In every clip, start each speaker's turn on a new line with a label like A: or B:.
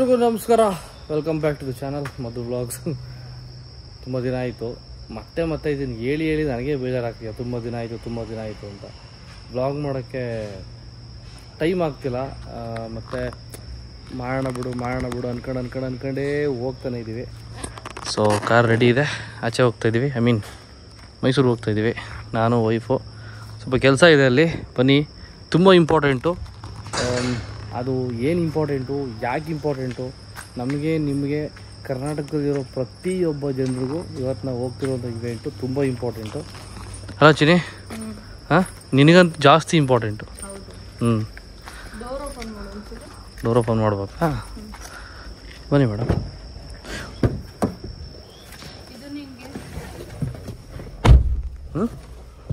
A: ಎಲ್ರಿಗೂ ನಮಸ್ಕಾರ, welcome back to the channel Madhu vlogs. ತುಂಬ ದಿನ ಆಯಿತು, ಮತ್ತೆ ಇದನ್ನು ಹೇಳಿ ನನಗೆ ಬೇಜಾರಾಗ್ತಿದೆ. ತುಂಬ ದಿನ ಆಯಿತು ಅಂತ ವ್ಲಾಗ್ ಮಾಡೋಕ್ಕೆ ಟೈಮ್ ಆಗ್ತಿಲ್ಲ. ಮತ್ತು ಮಾಡೋಣ ಬಿಡು ಅನ್ಕೊಂಡೇ ಹೋಗ್ತಾನೆ ಇದ್ದೀವಿ. ಸೊ ಕಾರ್ ರೆಡಿ ಇದೆ, ಆಚೆ ಹೋಗ್ತಾಯಿದ್ದೀವಿ. ಮೈಸೂರು ಹೋಗ್ತಾಯಿದ್ದೀವಿ, ನಾನು ವೈಫು. ಸ್ವಲ್ಪ ಕೆಲಸ ಇದೆ ಅಲ್ಲಿ, ಬನ್ನಿ. ತುಂಬ ಇಂಪಾರ್ಟೆಂಟು. ಅದು ಏನು ಇಂಪಾರ್ಟೆಂಟು, ಯಾಕೆ ಇಂಪಾರ್ಟೆಂಟು, ನಮಗೆ ನಿಮಗೆ ಕರ್ನಾಟಕದಲ್ಲಿರೋ ಪ್ರತಿಯೊಬ್ಬ ಜನರಿಗೂ ಇವತ್ತು ನಾವು ಹೋಗ್ತಿರೋಂಥ ಇವೆಂಟು ತುಂಬ ಇಂಪಾರ್ಟೆಂಟು ಅಲ್ಲ ಚಿನಿ? ಹಾಂ, ನಿನಗಂತೂ ಜಾಸ್ತಿ ಇಂಪಾರ್ಟೆಂಟು. ಡೋರ್ ಓಪನ್ ಮಾಡ್ಬೇಕಾ? ಬನ್ನಿ ಮೇಡಮ್.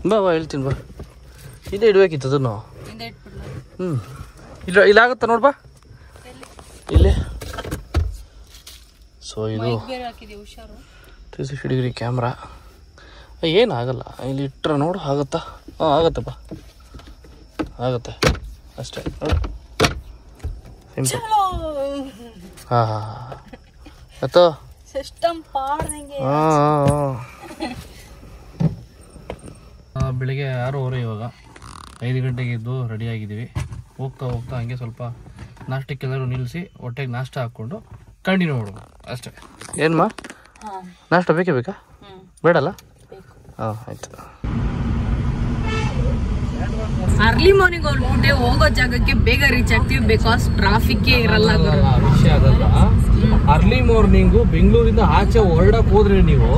A: ಬಾ ಹೇಳ್ತೀನಿ, ಬಾ. ಇಲ್ಲೇ ಇಡಬೇಕಿತ್ತು ಅದನ್ನು. ಇಲ್ಲಾಗುತ್ತಾ ನೋಡ್ಬಾ, ಇಲ್ಲೇ. ಸೊ ಇದು 360 ಡಿಗ್ರಿ ಕ್ಯಾಮ್ರಾ, ಏನಾಗಲ್ಲ. ಇಲ್ಲಿ ಇಟ್ಟರೆ ನೋಡು, ಆಗುತ್ತಾ? ಆಗುತ್ತಪ್ಪ, ಆಗುತ್ತೆ ಅಷ್ಟೇ. ಸಿಂಪಲ್. ಆಯ್ತು. ಬೆಳಿಗ್ಗೆ 6:30 ಇವಾಗ. 5 ಗಂಟೆಗೆ ಎದ್ದು ರೆಡಿಯಾಗಿದ್ದೀವಿ. ಹೋಗ್ತಾ ಹಂಗೆ ಸ್ವಲ್ಪ ನಾಷ್ಟಕ್ಕೆಲ್ಲರೂ ನಿಲ್ಲಿಸಿ ಹೊಟ್ಟೆಗೆ ನಾಷ್ಟ ಹಾಕ್ಕೊಂಡು ಕಂಟಿನ್ಯೂ ಮಾಡೋದು ಅಷ್ಟೇ. ಏನ್ಮಾ ನಾಷ್ಟ ಬೇಕಾ? ಬೇಡಲ್ಲ? ಹಾಂ, ಆಯ್ತು.
B: ಅರ್ಲಿ ಮಾರ್ನಿಂಗ್ ಹೊರಟೆ ಹೋಗೋ ಜಾಗಕ್ಕೆ ಬೇಗ ರೀಚ್ ಆಗ್ತೀವಿ, ಬಿಕಾಸ್ ಟ್ರಾಫಿಕ್ ಇರಲ್ಲ.
A: ವಿಷಯ ಆಗಲ್ಲ. ಅರ್ಲಿ ಮಾರ್ನಿಂಗು ಬೆಂಗಳೂರಿಂದ ಆಚೆ ಹೊರಡಕ್ ಹೋದ್ರೆ ನೀವು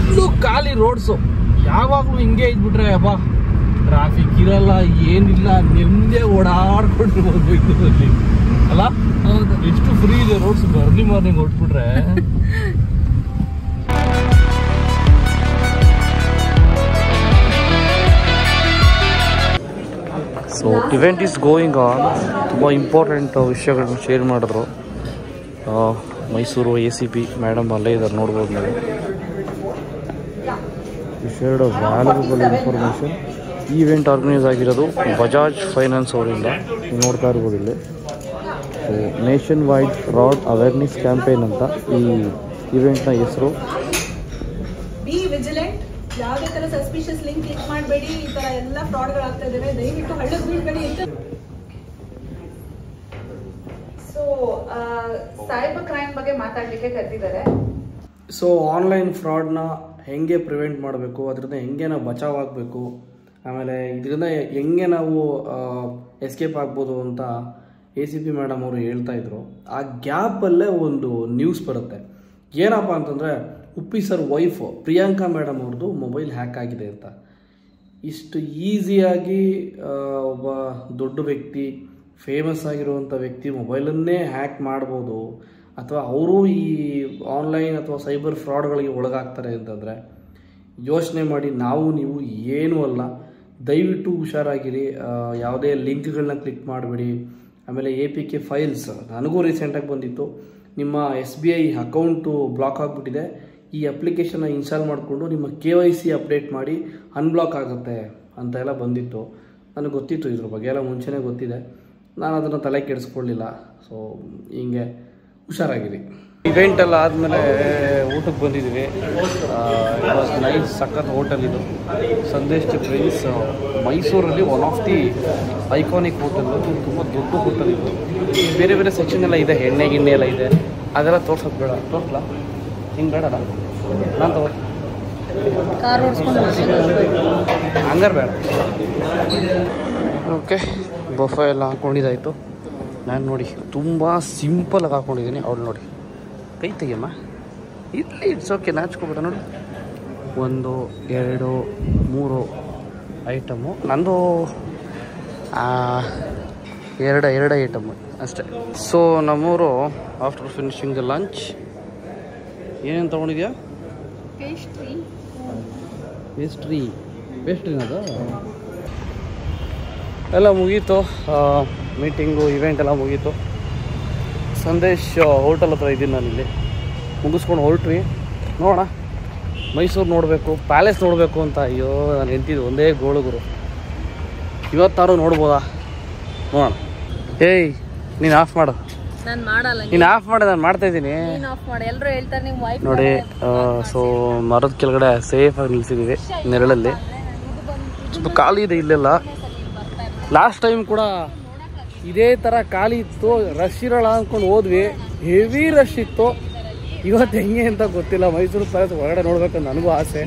A: ಫುಲ್ಲು ಖಾಲಿ ರೋಡ್ಸು. ಯಾವಾಗಲೂ ಹಿಂಗೆ ಇದ್ಬಿಟ್ರೆ ಅಬ್ಬಾ, ಟ್ರಾಫಿಕ್ ಇರಲ್ಲ, ಏನಿಲ್ಲ, ನೆಮ್ಮದಿ ಓಡಾಡ್ಕೊಂಡಿರ್ಬೋದು ಬೆಂಗಳೂರಲ್ಲಿ ಅಲ್ಲ? ಹೌದು, ಎಷ್ಟು ಫ್ರೀ ಇದೆ ರೋಡ್ಸ್ ಅರ್ಲಿ ಮಾರ್ನಿಂಗ್ ಹೊರಟ್ಬಿಟ್ರೆ. So event is going on. ತುಂಬ ಇಂಪಾರ್ಟೆಂಟ್ ವಿಷಯಗಳನ್ನ ಶೇರ್ ಮಾಡಿದ್ರು. ಮೈಸೂರು ACP ಮೇಡಮ್ ಅಲ್ಲೇ ಇದ್ದಾರೆ, ನೋಡ್ಬೋದು ನೀವು. Shared valuable information. ಈ ಇವೆಂಟ್ ಆರ್ಗನೈಸ್ ಆಗಿರೋದು ಬಜಾಜ್ ಫೈನಾನ್ಸ್ ಅವರಿಂದ, ನೋಡ್ತಾ ಇರ್ಬೋದು ಇಲ್ಲಿ. So nationwide fraud awareness campaign ಅಂತ ಈ ಇವೆಂಟ್ನ ಹೆಸರು.
C: ಬಿ ವಿಜಿಲೆಂಟ್, ಯಾವುದೇ ಥರ ಸಸ್ಪಿಷಿಯಸ್ ಲಿಂಕ್ ಕ್ಲಿಕ್ ಮಾಡಬೇಡಿ. ಈ ಥರ ಎಲ್ಲ ಫ್ರಾಡ್ಗಳಾಗ್ತಾ ಇದ್ದಾವೆ, ದಯವಿಟ್ಟು ಹಳ್ಳಕ್ಕೆ ಬೀಳ್ಬೇಡಿ ಅಂತ. ಸೊ ಸೈಬರ್ ಕ್ರೈಮ್ ಬಗ್ಗೆ ಮಾತಾಡಲಿಕ್ಕೆ ಕರೆದಿದ್ದಾರೆ.
A: ಸೊ ಆನ್ಲೈನ್ ಫ್ರಾಡ್ನ ಹೆಂಗೆ ಪ್ರಿವೆಂಟ್ ಮಾಡಬೇಕು, ಅದರಿಂದ ಹೆಂಗೆ ನಾವು ಬಚಾವ್ ಆಗಬೇಕು, ಆಮೇಲೆ ಇದರಿಂದ ಹೆಂಗೆ ನಾವು ಎಸ್ಕೇಪ್ ಆಗ್ಬೋದು ಅಂತ ACP ಮೇಡಮ್ ಅವರು ಹೇಳ್ತಾಯಿದ್ರು. ಆ ಗ್ಯಾಪಲ್ಲೇ ಒಂದು ನ್ಯೂಸ್ ಬರುತ್ತೆ. ಏನಪ್ಪ ಅಂತಂದರೆ, Uppi sir wife Priyanka madam ಅವ್ರದ್ದು ಮೊಬೈಲ್ ಹ್ಯಾಕ್ ಆಗಿದೆ ಅಂತ. ಇಷ್ಟು ಈಸಿಯಾಗಿ ಒಬ್ಬ ದೊಡ್ಡ ವ್ಯಕ್ತಿ, ಫೇಮಸ್ ಆಗಿರುವಂಥ ವ್ಯಕ್ತಿ ಮೊಬೈಲನ್ನೇ ಹ್ಯಾಕ್ ಮಾಡ್ಬೋದು, ಅಥವಾ ಅವರು ಈ ಆನ್ಲೈನ್ ಅಥವಾ ಸೈಬರ್ ಫ್ರಾಡ್ಗಳಿಗೆ ಒಳಗಾಗ್ತಾರೆ ಅಂತಂದರೆ ಯೋಚನೆ ಮಾಡಿ. ನೀವು ಏನೂ ಅಲ್ಲ, ದಯವಿಟ್ಟು ಹುಷಾರಾಗಿರಿ. ಯಾವುದೇ ಲಿಂಕ್ಗಳನ್ನ ಕ್ಲಿಕ್ ಮಾಡಬೇಡಿ. ಆಮೇಲೆ APK ಫೈಲ್ಸ್, ನನಗೂ ರೀಸೆಂಟಾಗಿ ಬಂದಿತ್ತು, ನಿಮ್ಮ SBI ಅಕೌಂಟು ಬ್ಲಾಕ್ ಆಗಿಬಿಟ್ಟಿದೆ, ಈ ಅಪ್ಲಿಕೇಶನ್ನ ಇನ್ಸ್ಟಾಲ್ ಮಾಡಿಕೊಂಡು ನಿಮ್ಮ KYC ಅಪ್ಡೇಟ್ ಮಾಡಿ ಅನ್ಬ್ಲಾಕ್ ಆಗುತ್ತೆ ಅಂತ ಎಲ್ಲ ಬಂದಿತ್ತು. ನನಗೆ ಗೊತ್ತಿತ್ತು, ಇದ್ರ ಬಗ್ಗೆ ಎಲ್ಲ ಮುಂಚೆನೇ ಗೊತ್ತಿದೆ. ನಾನು ಅದನ್ನು ತಲೆ ಕೆಡಿಸ್ಕೊಳ್ಳಿಲ್ಲ. ಸೊ ಹಿಂಗೆ ಹುಷಾರಾಗಿರಿ. ಇವೆಂಟ್ ಎಲ್ಲ ಆದಮೇಲೆ ಊಟಕ್ಕೆ ಬಂದಿದ್ದೀವಿ. ನೈಸ್ ಸಖತ್ ಹೋಟೆಲ್ ಇದು, ಸಂದೇಶ್ ಪ್ರಿನ್ಸ್, ಮೈಸೂರಲ್ಲಿ one of the iconic hotel. ತುಂಬ ದೊಡ್ಡ ಹೋಟೆಲ್ ಇದು. ಬೇರೆ ಬೇರೆ ಸೆಕ್ಷನ್ ಎಲ್ಲ ಇದೆ, ಎಣ್ಣೆ ಗಿಣ್ಣೆ ಎಲ್ಲ ಇದೆ. ಅದೆಲ್ಲ ತೋರ್ಸೋದು ಬೇಡ, ತೋರ್ಸಲ್ಲ? ಹಿಂಗೆ ಬೇಡ, ನಾನು ತಗೋ ಹಂಗಾರೆ ಬೇಡ. ಓಕೆ, ಬಫೆ ಎಲ್ಲ ಹಾಕ್ಕೊಂಡಿದ್ದಾಯಿತು. ನಾನು ನೋಡಿ ತುಂಬ ಸಿಂಪಲಾಗಿ ಹಾಕ್ಕೊಂಡಿದ್ದೀನಿ. ಅವಳು ನೋಡಿ, ಕೈ ತೆಗಿಯಮ್ಮ, ಇಲ್ಲಿ ಇಟ್ಸ್ ಓಕೆ, ನಾಚ್ಕೋಬೇಡ. ನೋಡಿ, 1 2 3 ಐಟಮು, ನಂದು 2 ಐಟಮು ಅಷ್ಟೇ. ಸೊ ನಮ್ಮೂರು ಆಫ್ಟರ್ ಫಿನಿಶಿಂಗ್ ದ ಲಂಚ್ ಏನೇನು ತೊಗೊಂಡಿದ್ಯಾ? ಪೇಸ್ಟ್ರಿನದು ಎಲ್ಲ ಮುಗೀತು. ಮೀಟಿಂಗು ಇವೆಂಟ್ ಎಲ್ಲ ಮುಗೀತು. ಸಂದೇಶ್ ಹೋಟೆಲ್ ಹತ್ರ ಇದ್ದೀನಿ ನಾನಿಲ್ಲಿ. ಮುಗಿಸ್ಕೊಂಡು ಹೊರಟ್ವಿ. ನೋಡೋಣ, ಮೈಸೂರು ನೋಡಬೇಕು, ಪ್ಯಾಲೇಸ್ ನೋಡಬೇಕು ಅಂತ. ಅಯ್ಯೋ, ನಾನು ಹೆಂಡ್ತಿದ್ದು ಒಂದೇ ಗೋಳುಗುರು. ಇವತ್ತಾರು ನೋಡ್ಬೋದಾ? ನೋಡೋಣ. ಏಯ್, ನೀನು ಆಫ್ ಮಾಡು.
B: ನಾನು ಮಾಡಲ್ಲ.
A: ನೀನು ಆಫ್ ಮಾಡಿ, ನಾನು ಮಾಡ್ತಾ ಇದ್ದೀನಿ.
B: ನೀನು ಆಫ್ ಮಾಡಿ. ಎಲ್ಲರೂ ಹೇಳ್ತಾರೆ ನಿಮ್ಮ ವೈಫ್
A: ನೋಡಿ. ಸೊ ಮರದ ಕೆಳಗಡೆ ಸೇಫಾಗಿ ನಿಲ್ಸಿದ್ದೀವಿ ನೆರಳಲ್ಲಿ. ಸ್ವಲ್ಪ ಖಾಲಿ ಇದೆ ಇಲ್ಲೆಲ್ಲ. ಲಾಸ್ಟ್ ಟೈಮ್ ಕೂಡ ಇದೇ ಥರ ಖಾಲಿ ಇತ್ತು, ರಶ್ ಇರೋಲ್ಲ ಅಂದ್ಕೊಂಡು ಹೋದ್ವಿ. ಹೆವಿ ರಶ್ ಇತ್ತು. ಇವತ್ತು ಹೆಂಗೆ ಅಂತ ಗೊತ್ತಿಲ್ಲ. ಮೈಸೂರು ಪ್ಯಾಲೇಸ್ ಹೊರಗಡೆ ನೋಡ್ಬೇಕಂತ ನನಗೂ ಆಸೆ,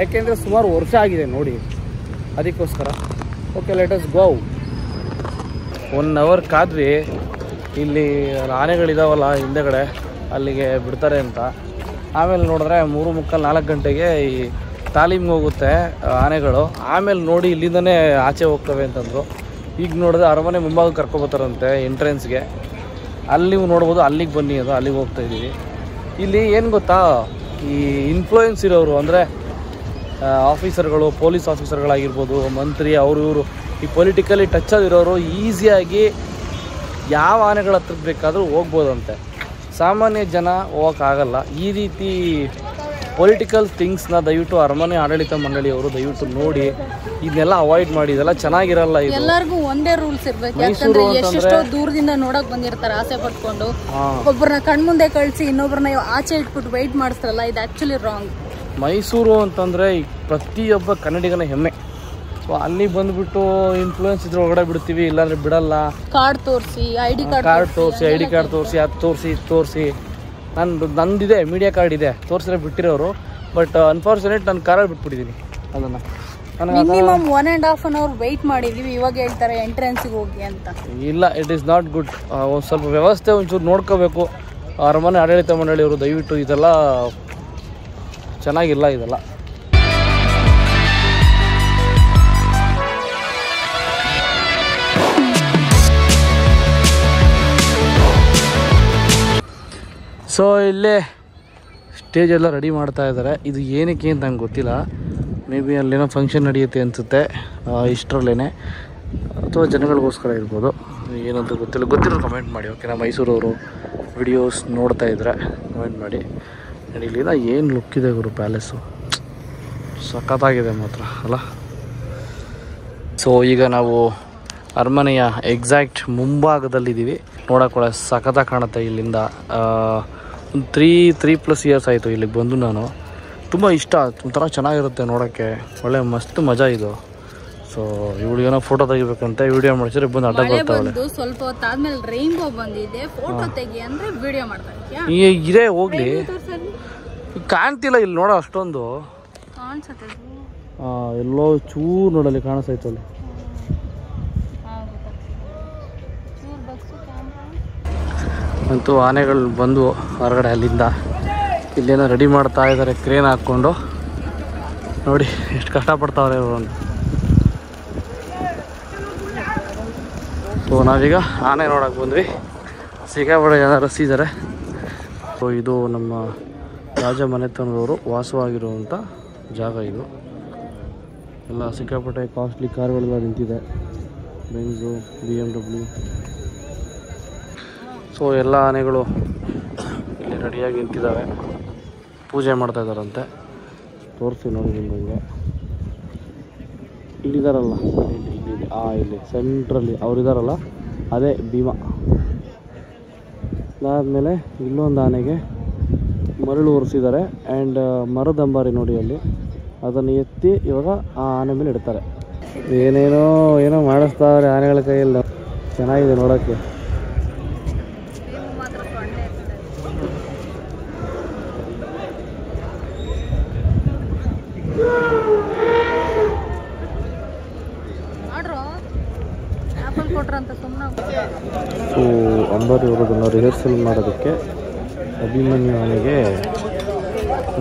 A: ಯಾಕೆಂದರೆ ಸುಮಾರು ವರ್ಷ ಆಗಿದೆ ನೋಡಿ, ಅದಕ್ಕೋಸ್ಕರ. Okay, let us go. 1 hour ಕಾದ್ವಿ. ಇಲ್ಲಿ ಆನೆಗಳಿದಾವಲ್ಲ ಹಿಂದೆಗಡೆ, ಅಲ್ಲಿಗೆ ಬಿಡ್ತಾರೆ ಅಂತ. ಆಮೇಲೆ ನೋಡಿದ್ರೆ 3:45-4 ಗಂಟೆಗೆ ಈ ತಾಲೀಮ್ಗೆ ಹೋಗುತ್ತೆ ಆನೆಗಳು. ಆಮೇಲೆ ನೋಡಿ ಇಲ್ಲಿಂದನೇ ಆಚೆ ಹೋಗ್ತವೆ ಅಂತಂದರು. ಈಗ ನೋಡಿದ್ರೆ ಅರಮನೆ ಮುಂಭಾಗ ಕರ್ಕೊಬೋತಾರಂತೆ ಎಂಟ್ರೆನ್ಸ್ಗೆ. ಅಲ್ಲಿ ನೀವು ನೋಡ್ಬೋದು, ಅಲ್ಲಿಗೆ ಬನ್ನಿ ಅದು, ಅಲ್ಲಿಗೆ ಹೋಗ್ತಾಯಿದ್ದೀವಿ. ಇಲ್ಲಿ ಏನು ಗೊತ್ತಾ, ಈ ಇನ್ಫ್ಲೂಯೆನ್ಸ್ ಇರೋರು ಅಂದರೆ ಆಫೀಸರ್ಗಳು, ಪೊಲೀಸ್ ಆಫೀಸರ್ಗಳಾಗಿರ್ಬೋದು, ಮಂತ್ರಿ, ಅವರು ಇವರು, ಈ ಪೊಲಿಟಿಕಲಿ ಟಚ್ಚಲ್ಲಿರೋರು ಈಸಿಯಾಗಿ ಯಾವ ಆನೆಗಳ ಹತ್ರಕ್ಕೆ ಬೇಕಾದರೂ ಹೋಗ್ಬೋದಂತೆ. ಸಾಮಾನ್ಯ ಜನ ಹೋಗೋಕ್ಕಾಗಲ್ಲ. ಈ ರೀತಿ ಪೊಲಿಟಿಕಲ್ ಥಿಂಗ್ಸ್ನ ದಯವಿಟ್ಟು ಅರಮನೆ ಆಡಳಿತ ಮಂಡಳಿಯವರು ದಯವಿಟ್ಟು ನೋಡಿ ಇದನ್ನೆಲ್ಲ ಅವಾಯ್ಡ್ ಮಾಡಿ. ಇದೆಲ್ಲ ಚೆನ್ನಾಗಿರಲ್ಲ. ಇದು
B: ಎಲ್ಲರಿಗೂ ಒಂದೇ ರೂಲ್ಸ್ ಇರ್ಬೇಕು. ಯಾಕಂದ್ರೆ ಎಷ್ಟೆಷ್ಟೋ ದೂರದಿಂದ ನೋಡಕ್ ಬಂದಿರ್ತಾರೆ ಆಸೆ ಪಟ್ಕೊಂಡು. ಒಬ್ಬರನ್ನ ಕಣ್ಮುಂದೆ ಕಳಿಸಿ ಇನ್ನೊಬ್ಬರನ್ನ ಆಚೆ ಇಟ್ಬಿಟ್ಟು ವೆಯ್ಟ್ ಮಾಡಿಸ್ತಾರಲ್ಲ, ಇದು ಆಕ್ಚುಲಿ ರಾಂಗ್.
A: ಮೈಸೂರು ಅಂತಂದರೆ ಪ್ರತಿಯೊಬ್ಬ ಕನ್ನಡಿಗನ ಹೆಮ್ಮೆ. ಸೊ ಅಲ್ಲಿ ಬಂದುಬಿಟ್ಟು ಇನ್ಫ್ಲೂಯೆನ್ಸ್ ಇದ್ರೆ ಒಳಗಡೆ ಬಿಡ್ತೀವಿ, ಇಲ್ಲಾಂದರೆ ಬಿಡಲ್ಲ.
B: ಕಾರ್ಡ್ ತೋರಿಸಿ, ಐ ಡಿ ಕಾರ್ಡ್
A: ತೋರಿಸಿ, ಐ ಡಿ ಕಾರ್ಡ್ ತೋರಿಸಿ, ಅದು ತೋರಿಸಿ, ಇದು ತೋರಿಸಿ. ನಂದಿದೆ, ಮೀಡಿಯಾ ಕಾರ್ಡ್ ಇದೆ, ತೋರಿಸಿದ್ರೆ ಬಿಟ್ಟಿರೋರು. ಬಟ್ ಅನ್ಫಾರ್ಚುನೇಟ್ ನಾನು ಕಾರಲ್ಲಿ ಬಿಟ್ಬಿಟ್ಟಿದ್ದೀನಿ ಅದನ್ನು.
B: ಮಿನಿಮಮ್ 1.5 hour ವೆಯ್ಟ್ ಮಾಡಿದೀವಿ. ಇವಾಗ ಹೇಳ್ತಾರೆ ಎಂಟ್ರೆನ್ಸ್ಗೆ ಹೋಗಿ ಅಂತ.
A: ಇಲ್ಲ, ಇಟ್ ಈಸ್ ನಾಟ್ ಗುಡ್. ಒಂದು ಸ್ವಲ್ಪ ವ್ಯವಸ್ಥೆ ಒಂಚೂರು ನೋಡ್ಕೋಬೇಕು ಅರಮನೆ ಆಡಳಿತ ಮಂಡಳಿಯವರು. ದಯವಿಟ್ಟು ಇದೆಲ್ಲ ಚೆನ್ನಾಗಿಲ್ಲ ಇದೆಲ್ಲ. ಸೊ ಇಲ್ಲೇ ಸ್ಟೇಜ್ ಎಲ್ಲ ರೆಡಿ ಮಾಡ್ತಾ ಇದ್ದಾರೆ. ಇದು ಏನಕ್ಕೆ ಅಂತ ನಂಗೆ ಗೊತ್ತಿಲ್ಲ. ಮೇ ಬಿ ಅಲ್ಲೇನೋ ಫಂಕ್ಷನ್ ನಡೆಯುತ್ತೆ ಅನಿಸುತ್ತೆ ಇಷ್ಟರಲ್ಲೇ, ಅಥವಾ ಜನಗಳಿಗೋಸ್ಕರ ಇರ್ಬೋದು, ಏನಂತ ಗೊತ್ತಿಲ್ಲ. ಗೊತ್ತಿರೋ ಕಮೆಂಟ್ ಮಾಡಿ. ಓಕೆನಾ? ಮೈಸೂರವರು ವಿಡಿಯೋಸ್ ನೋಡ್ತಾ ಇದ್ದರೆ ಕಮೆಂಟ್ ಮಾಡಿ. ಇಲ್ಲಿಂದ ಏನು ಲುಕ್ ಇದೆ ಗುರು, ಪ್ಯಾಲೇಸು ಸಖತ್ತಾಗಿದೆ ಮಾತ್ರ ಅಲ್ಲ. ಸೊ ಈಗ ನಾವು ಅರಮನೆಯ ಎಕ್ಸಾಕ್ಟ್ ಮುಂಭಾಗದಲ್ಲಿದ್ದೀವಿ. ನೋಡೋಕೆ ಒಳ್ಳೆ ಸಖತ್ತಾಗಿ ಕಾಣುತ್ತೆ ಇಲ್ಲಿಂದ. ಒಂದು 3+ ಇಯರ್ಸ್ ಆಯಿತು ಇಲ್ಲಿಗೆ ಬಂದು. ನಾನು ತುಂಬ ಇಷ್ಟ, ಒಂಥರ ಚೆನ್ನಾಗಿರುತ್ತೆ ನೋಡೋಕ್ಕೆ, ಒಳ್ಳೆ ಮಸ್ತ್ ಮಜಾ ಇದು. ಸೊ ಇವಳು ಏನೋ ಫೋಟೋ ತೆಗಿಬೇಕಂತೆ, ವಿಡಿಯೋ ಮಾಡಿಸಿದ್ರೆ ಬಂದು ಅಡ್ಡ ಬರ್ತಾವಳೆ.
B: ಸ್ವಲ್ಪ ಹೊತ್ತಾದ್ಮೇಲೆ ರೈನ್ಬೋ ಬಂದಿದೆ, ಫೋಟೋ ತೆಗಿ ಅಂದ್ರೆ ವಿಡಿಯೋ ಮಾಡ್ತಾರೆ.
A: ಇದೇ ಹೋಗ್ಲಿ, ಕಾಣ್ತಿಲ್ಲ ಇಲ್ಲಿ ನೋಡೋ ಅಷ್ಟೊಂದು.
B: ಕಾಣಿಸುತ್ತೆ
A: ಎಲ್ಲೋ ಚೂರು ನೋಡಲ್ಲಿ ಕಾಣಿಸ್ತೈತೆ ಅಲ್ಲಿ. ಅಂತೂ ಆನೆಗಳು ಬಂದು ಹೊರಗಡೆ ಅಲ್ಲಿಂದ ಇಲ್ಲೇನೋ ರೆಡಿ ಮಾಡ್ತಾ ಇದ್ದಾರೆ, ಕ್ರೇನ್ ಹಾಕ್ಕೊಂಡು. ನೋಡಿ ಎಷ್ಟು ಕಷ್ಟಪಡ್ತಾವ್ರೆ ಇವರು ಅಂತ. ಸೊ ನಾವೀಗ ಆನೆ ನೋಡೋಕೆ ಬಂದ್ವಿ. ಸಿಕ್ಕಾಪಟ್ಟೆ ಜನ ರಸಿದ್ದಾರೆ. ಸೊ ಇದು ನಮ್ಮ ರಾಜ ಮನೆತನದವರು ವಾಸವಾಗಿರುವಂಥ ಜಾಗ. ಇದು ಎಲ್ಲ ಸಿಕ್ಕಾಪಟ್ಟೆ ಕಾಸ್ಟ್ಲಿ ಕಾರ್ಗಳೆಲ್ಲ ನಿಂತಿದೆ, ಬೆಂಜು, BMW. ಸೊ ಎಲ್ಲ ಆನೆಗಳು ಇಲ್ಲಿ ರೆಡಿಯಾಗಿ ನಿಂತಿದ್ದಾವೆ, ಪೂಜೆ ಮಾಡ್ತಾ ಇದ್ದಾರಂತೆ. ತೋರಿಸಿ ನೋಡಿ ನಿಮಗೆ. ಇಲ್ಲಿದ್ದಾರಲ್ಲ, ಇಲ್ಲಿ ಸೆಂಟ್ರಲ್ಲಿ ಅವರಿದ್ದಾರಲ್ಲ, ಅದೇ ಭೀಮ. ಅದಾದಮೇಲೆ ಇಲ್ಲೊಂದು ಆನೆಗೆ ಮರಳು ಒರೆಸಿದ್ದಾರೆ. ಆ್ಯಂಡ್ ಮರದ ಅಂಬಾರಿ ನೋಡಿ ಅಲ್ಲಿ, ಅದನ್ನು ಎತ್ತಿ ಇವಾಗ ಆ ಆನೆ ಮೇಲೆ ಇಡ್ತಾರೆ. ಏನೋ ಮಾಡಿಸ್ತಾರೆ ಆನೆಗಳ ಕೈಯಲ್ಲಿ. ಚೆನ್ನಾಗಿದೆ ನೋಡೋಕ್ಕೆ. ಸೊ ಅಂಬಾರಿ ಹೊರೋದನ್ನು ರಿಹರ್ಸಲ್ ಮಾಡೋದಕ್ಕೆ ಅಭಿಮನ್ಯು ಆನೆಗೆ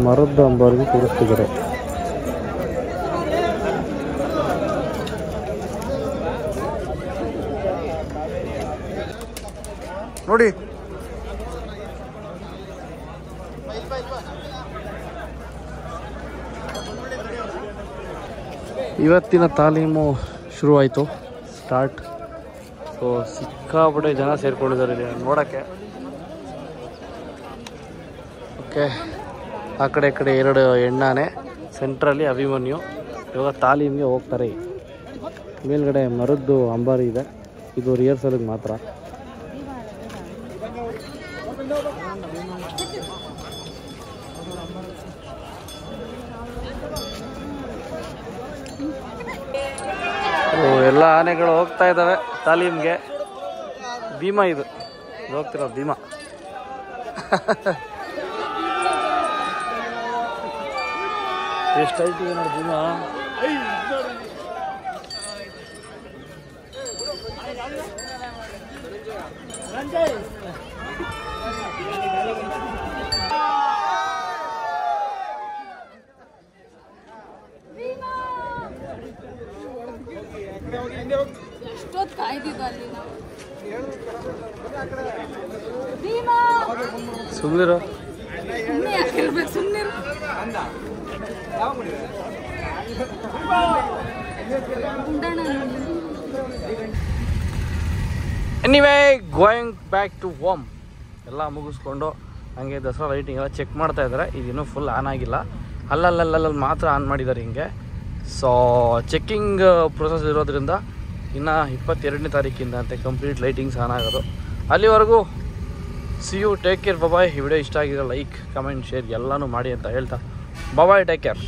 A: ಮರದ ಅಂಬಾರಿಗೆ ಕೂರಿಸ್ತಿದ್ದಾರೆ. ನೋಡಿ ಇವತ್ತಿನ ತಾಲೀಮು ಶುರುವಾಯಿತು, ಸ್ಟಾರ್ಟ್. ಸೊ ಸಿಕ್ಕಾಪಟ್ಟೆ ಜನ ಸೇರ್ಕೊಂಡಿದ್ದಾರೆ ಇಲ್ಲಿ ನೋಡೋಕ್ಕೆ. ಓಕೆ, ಆ ಕಡೆ ಈ ಕಡೆ 2 ಹೆಣ್ಣಾನೆ, ಸೆಂಟ್ರಲ್ಲಿ ಅಭಿಮನ್ಯು. ಇವಾಗ ತಾಲೀಮ್ಗೆ ಹೋಗ್ತಾರೆ. ಮೇಲ್ಗಡೆ ಮರದ್ದು ಅಂಬಾರಿ ಇದೆ, ಇದು ರಿಹರ್ಸಲ್ಗೆ ಮಾತ್ರ. ಎಲ್ಲ ಆನೆಗಳು ಹೋಗ್ತಾ ಇದ್ದಾವೆ ತಾಲೀಮ್ಗೆ. ಭೀಮಾ ಇದು ಹೋಗ್ತಿರೋ ಭೀಮಾ. ಎಷ್ಟು ಹೈಟ್ ಇದೆ ನೋಡಿ ಭೀಮಾ.
B: ಎಷ್ಟೊತ್ತು ಕಾಯ್ದಿದ್ದ ಅಲ್ಲಿ ನಾವು.
A: ಸುಮ್ಮನಿರೋ.
B: ಸುಮ್ಮನೆ ಯಾಕಿರ್ಬೇಕು, ಸುಮ್ಮನೆ
A: anyway going back to home. ಎಲ್ಲ ಮುಗಿಸ್ಕೊಂಡು ಹಂಗೆ ದಸರಾ ಲೈಟಿಂಗ್ ಎಲ್ಲ ಚೆಕ್ ಮಾಡ್ತಾ ಇದ್ದಾರೆ. ಇದಿನ್ನೂ ಫುಲ್ ಆನ್ ಆಗಿಲ್ಲ, ಅಲ್ಲಲ್ಲಿ ಮಾತ್ರ ಆನ್ ಮಾಡಿದ್ದಾರೆ ಹಿಂಗೆ. ಸೊ ಚೆಕ್ಕಿಂಗ್ ಪ್ರೊಸೆಸ್ ಇರೋದ್ರಿಂದ ಇನ್ನು 22ನೇ ತಾರೀಕಿಂದ ಅಂತೆ ಕಂಪ್ಲೀಟ್ ಲೈಟಿಂಗ್ಸ್ ಆನ್ ಆಗೋದು. ಅಲ್ಲಿವರೆಗೂ ಸಿ ಯು, ಟೇಕ್ ಕೇರ್, ಬಾಯ್. ಈ ವಿಡಿಯೋ ಇಷ್ಟ ಆಗಿರೋ ಲೈಕ್, ಕಮೆಂಟ್, ಶೇರ್ ಎಲ್ಲನೂ ಮಾಡಿ ಅಂತ ಹೇಳ್ತಾ ಬಾಯ್, ಟೇಕ್ ಕೇರ್.